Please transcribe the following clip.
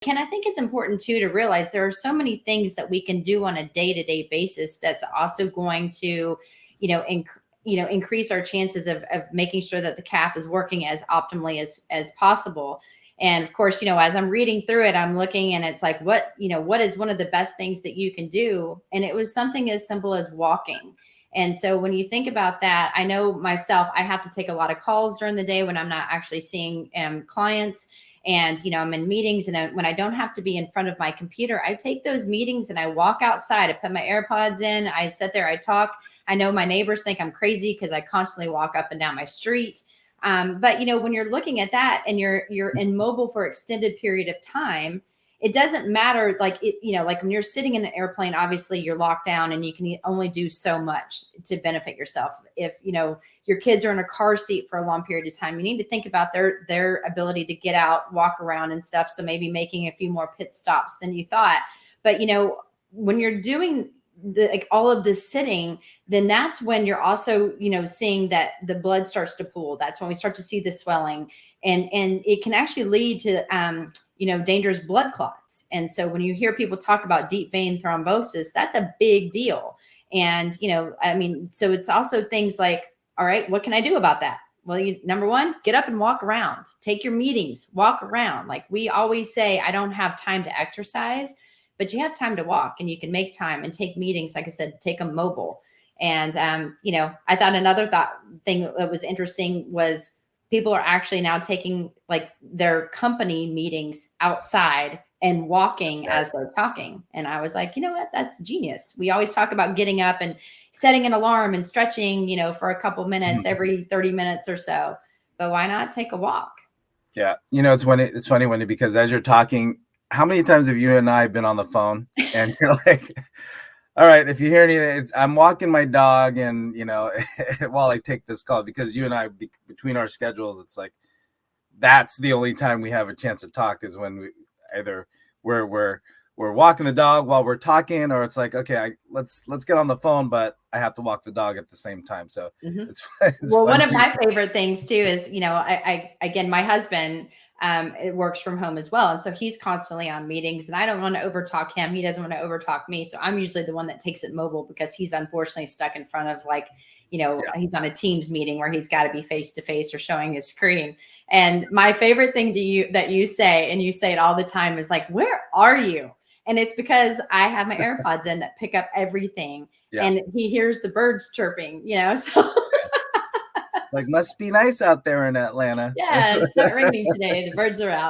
Ken, I think it's important too to realize there are so many things that we can do on a day-to-day basis that's also going to, you know, increase our chances of making sure that the calf is working as optimally as possible. And of course, as I'm reading through it, I'm looking and it's like, what is one of the best things that you can do? And it was something as simple as walking. And so when you think about that, I know myself, I have to take a lot of calls during the day when I'm not actually seeing clients. And I'm in meetings, and when I don't have to be in front of my computer, I take those meetings and I walk outside. I put my AirPods in, I sit there, I talk. I know my neighbors think I'm crazy because I constantly walk up and down my street. But when you're looking at that and you're immobile for extended period of time, it doesn't matter. Like when you're sitting in an airplane, obviously you're locked down and you can only do so much to benefit yourself. If your kids are in a car seat for a long period of time, you need to think about their ability to get out, walk around and stuff. So maybe making a few more pit stops than you thought. But when you're doing all of this sitting, then that's when you're also seeing that the blood starts to pool. That's when we start to see the swelling, and it can actually lead to dangerous blood clots. And so when you hear people talk about deep vein thrombosis, that's a big deal. And so it's also things like, all right, what can I do about that? Well, number one, get up and walk around, take your meetings, walk around. Like we always say, I don't have time to exercise, but you have time to walk, and you can make time and take meetings. Like I said, take them mobile. And, I thought another thing that was interesting was people are actually now taking like their company meetings outside and walking as they're talking. And I was like, you know what, that's genius. We always talk about getting up and setting an alarm and stretching, for a couple minutes every 30 minutes or so, but why not take a walk? Yeah. It's funny, Wendy, because as you're talking, how many times have you and I been on the phone and you're like, all right, if you hear anything, I'm walking my dog, and while I take this call, because you and I, between our schedules, it's like that's the only time we have a chance to talk is when we either we're walking the dog while we're talking, or it's like, okay, let's get on the phone, but I have to walk the dog at the same time. So it's well, one of my favorite things too is I again, my husband it works from home as well, and so he's constantly on meetings, and I don't want to overtalk him. He doesn't want to overtalk me, so I'm usually the one that takes it mobile because he's unfortunately stuck in front of he's on a Teams meeting where he's got to be face to face or showing his screen. And my favorite thing that you say, and you say it all the time, is like, where are you? And it's because I have my AirPods in that pick up everything, and he hears the birds chirping, so like, must be nice out there in Atlanta. Yeah, it's not raining today. The birds are out.